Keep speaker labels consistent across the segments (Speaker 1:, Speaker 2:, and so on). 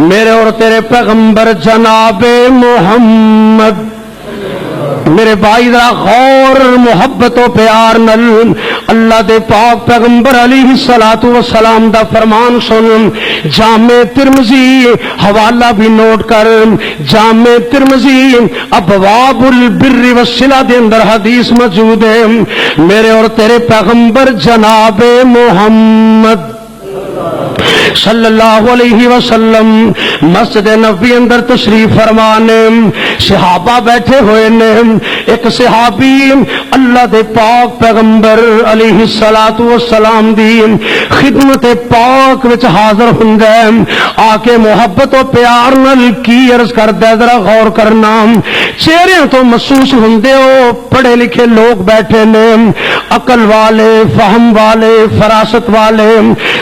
Speaker 1: میرے اور تیرے پیغمبر جناب محمد. میرے بھائی ذرا غور محبت و پیار نل اللہ دے پاک پیغمبر علیہ الصلوۃ والسلام دا فرمان سن. جامع ترمذی حوالہ بھی نوٹ کر. جامع ترمذی ابواب البر والصلہ دے اندر حدیث موجود ہے. میرے اور تیرے پیغمبر جناب محمد صلی اللہ علیہ وسلم مسجد نبوی اندر تشریف فرمانے. صحابہ بیٹھے ہوئے نے. ایک صحابی اللہ دے پاک پیغمبر علیہ الصلوۃ والسلام دی خدمت پاک وچ حاضر ہوندا ہے. آ کے محبت و پیار نال کی عرض کردا ہے ذرا غور کرنا. چہرے تو محسوس ہوندے ہو پڑھے لکھے لوگ بیٹھے نے, عقل والے, فہم والے, فراست والے.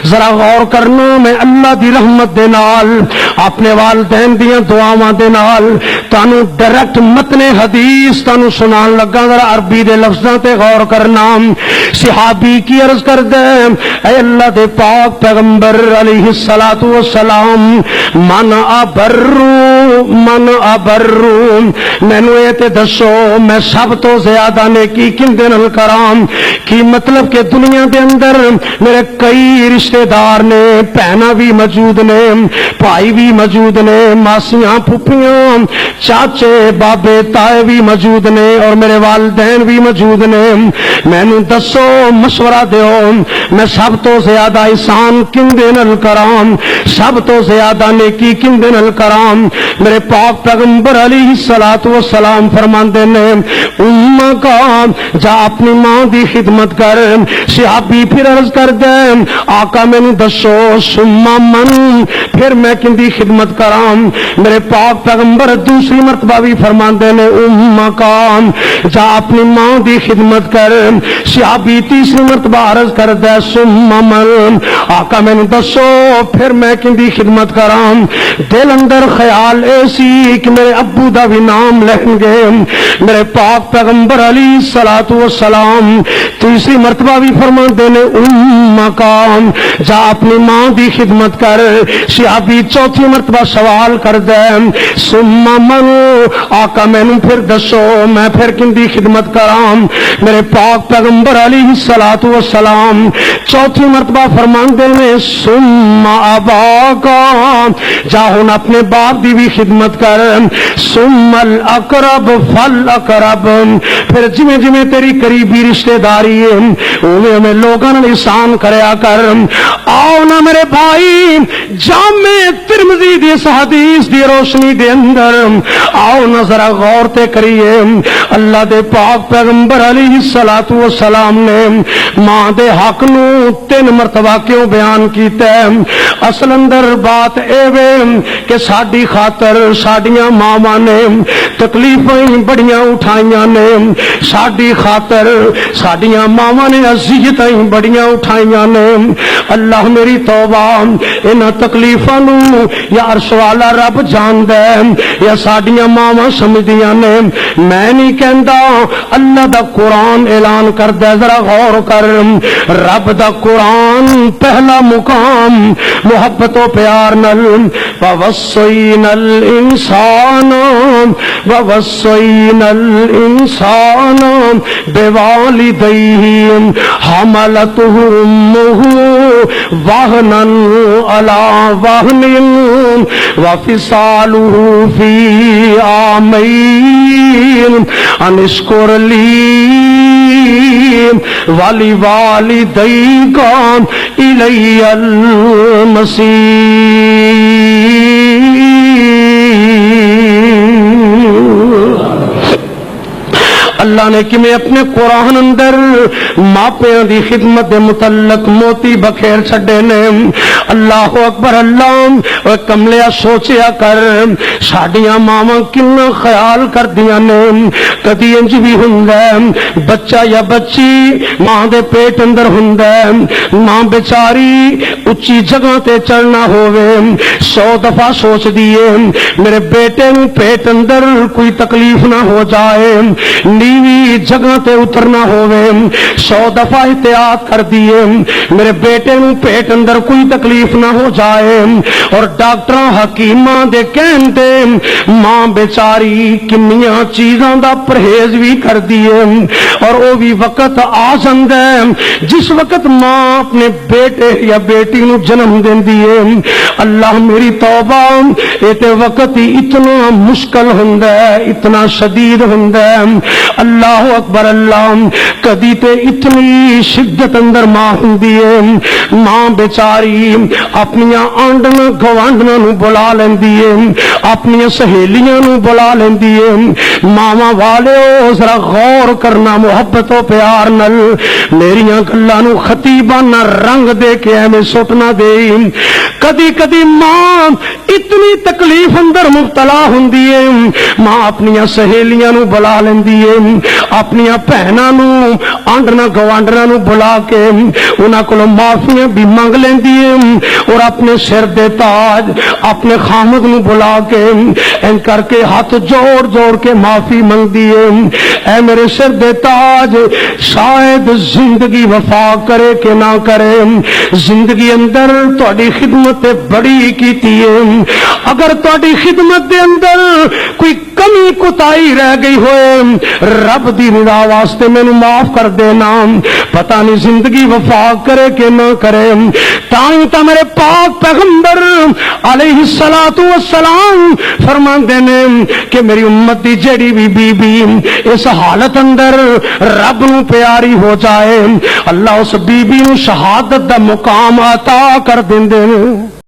Speaker 1: ذرا غور کرنا میں اللہ دی رحمت دے نال اپنے والدین دیاں دعاواں دے نال تانوں ڈائریکٹ متن حدیث تانوں سنان لگا. ذرا عربی دے لفظاں تے غور کرنا. صحابی کی عرض کردا ہے اے اللہ دے پاک پیغمبر علیہ الصلوۃ والسلام من ابرو مینوں اے تے دسو میں سب تو زیادہ نیکی کیندے نال کراں. کی مطلب کہ دنیا دے اندر میرے کئی رشتہ دار نے, بہناں بھی موجود نے, بھائی بھی موجود نے, ماسیاں پھپھیاں چاچے بابے تائے بھی موجود نے اور میرے والدین بھی موجود نے. مینوں دسو مشورہ دیو میں سب تو زیادہ احسان کندے نال کراں, سب تو زیادہ نیکی کندے نال کراں. میرے پاک پیغمبر علیہ الصلوۃ والسلام فرماندے نے امّا کا جا اپنی ماں دی خدمت کر. صحابی پھر عرض کر دے آقا مینوں دسو سما من پھر میں کندی خدمت کراں. میرے پاک پیغمبر دوسری مرتبہ بھی فرماندے نے امّا کا جا اپنی ماں دی خدمت کر. صحابی تیسری مرتبہ عرض کر دے سما من آقا مینوں دسو پھر میں کندی خدمت کراں. دل اندر خیال ایسی کہ میرے ابو دا بھی نام لکھ گے. میرے پاک پیغمبر علیہ الصلوۃ والسلام تیسری مرتبہ بھی فرماندے نے امّا کا جا اپنی ماں دی خدمت کر. صحابی چوتھی مرتبہ سوال کر دے سما من آقا مینوں پھر دسو میں پھر کندی خدمت کراں. میرے پاک پیغمبر علیہ الصلوۃ والسلام چوتھی مرتبہ فرماندے نے سما ابا کا جا ہن اپنے باپ دی بھی خدمت کر. ثم الاقرب فالاقرب پھر جویں جویں تیری قریبی رشتہ داری ہے اوویں اوویں لوگاں نال احسان کریا کر. آؤ نا میرے بھائی جامع ترمذی دی اس حدیث دی روشنی دے اندر آؤ نا ذرا غور تے کریے. اللہ دے پاک پیغمبر علیہ الصلوۃ والسلام نے ماں دے حق نو 3 مرتبہ کیوں بیان کیتا ہے. اصل اندر بات اے وے کہ ساڈی خاطر ساڈیاں ماواں نے تکلیفاں بڑیاں اٹھائیاں نے, ساڈی خاطر ساڈیاں ماواں نے اذیتاں بڑیاں اٹھائیاں نے. اللہ میری توبہ انہاں تکلیفاں نو یا عرش والا رب جاندا ہے یا ساڈیاں ماواں سمجھدیاں نے. میں نہیں کہندا اللہ دا قرآن اعلان کردا ہے ذرا غور کر. رب دا قرآن پہلا مقام محبت و پیار نال ووصینا الانسان بوالدیہ حملته امه وهنا على وهن وفصاله في عامين ان اشكر لي ولوالديك إلي المصير. اللہ نے کہ میں اپنے قرآن اندر ماپیاں دی خدمت دے متعلق موتی بکھیر چھڑے نے. اللہ اکبر. اللہ اے کملیا سوچیا کر ساڈیاں ماواں کنا خیال کردیاں نے. کدی انج بھی ہوندا ہے بچہ یا بچی ماں دے پیٹ اندر ہوندا ہے, ماں بیچاری اچھی جگہ تے چڑھنا ہووے 100 دفعہ سوچ دیے میرے بیٹے نوں پیٹ اندر کوئی تکلیف نہ ہو جائے, نیوی بھی جگہ تے اترنا ہوئے 100 دفعہ احتیاط کر دیے میرے بیٹے نو پیٹ اندر کوئی تکلیف نہ ہو جائے، اور ڈاکٹر حکیماں دے کہن تے ماں بیچاری کنیاں چیزاں دا پرہیز بھی کر دیے، اور وہ بھی وقت آ جاندا ہے جس وقت ماں اپنے بیٹے یا بیٹی نو جنم دیندی ہے۔ اللہ میری توبہ، یہ تے وقت ہی اتنا مشکل ہوندا ہے، اتنا شدید ہوندا ہے۔ اللہ اکبر اللہ، کدی تے اتنی شدت اندر ماں ہوندی ہے، ماں بیچاری اپنی آنڈنا گوانڈنا نو بلا لیندی ہے، اپنی سہیلیاں نو بلا لیندی ہے۔ ماواں والے ذرا غور کرنا محبت و پیار نال، میریاں گلاں نو خطیبانہ رنگ دے کے ایویں سٹ نہ دے۔ کدی کدی ماں اتنی تکلیف اندر مبتلا ہوندی ہے، ماں اپنی سہیلیاں نو بلا لیندی ہے، اپنی بہناں نو آنڈنا گوانڈنا نو بلا کے انہاں کولوں معافیاں بھی منگ لیندی ہے، اور اپنے سر دے تاج اپنے خامد نو بلا کے ان کر کے ہاتھ جوڑ جوڑ کے معافی منگدی ہے، اے میرے سر دے تاج شاید زندگی وفا کرے کہ نہ کرے، زندگی اندر تہاڈی خدمت بڑی کیتی ہے، اگر تہاڈی خدمت دے اندر کوئی کمی کوتاہی رہ گئی ہوئے رب دی رضا واسطے مینوں معاف کر دینا، پتہ نہیں زندگی وفا کرے کہ نہ کرے۔ تائیں تا میرے پاک پیغمبر علیہ الصلوۃ والسلام فرماندے نے کہ میری امت دی جڑی بھی بی بی اس حالت اندر رب نو پیاری ہو جائے، اللہ اس بی بی نو شہادت دا مقام عطا کر دیندے۔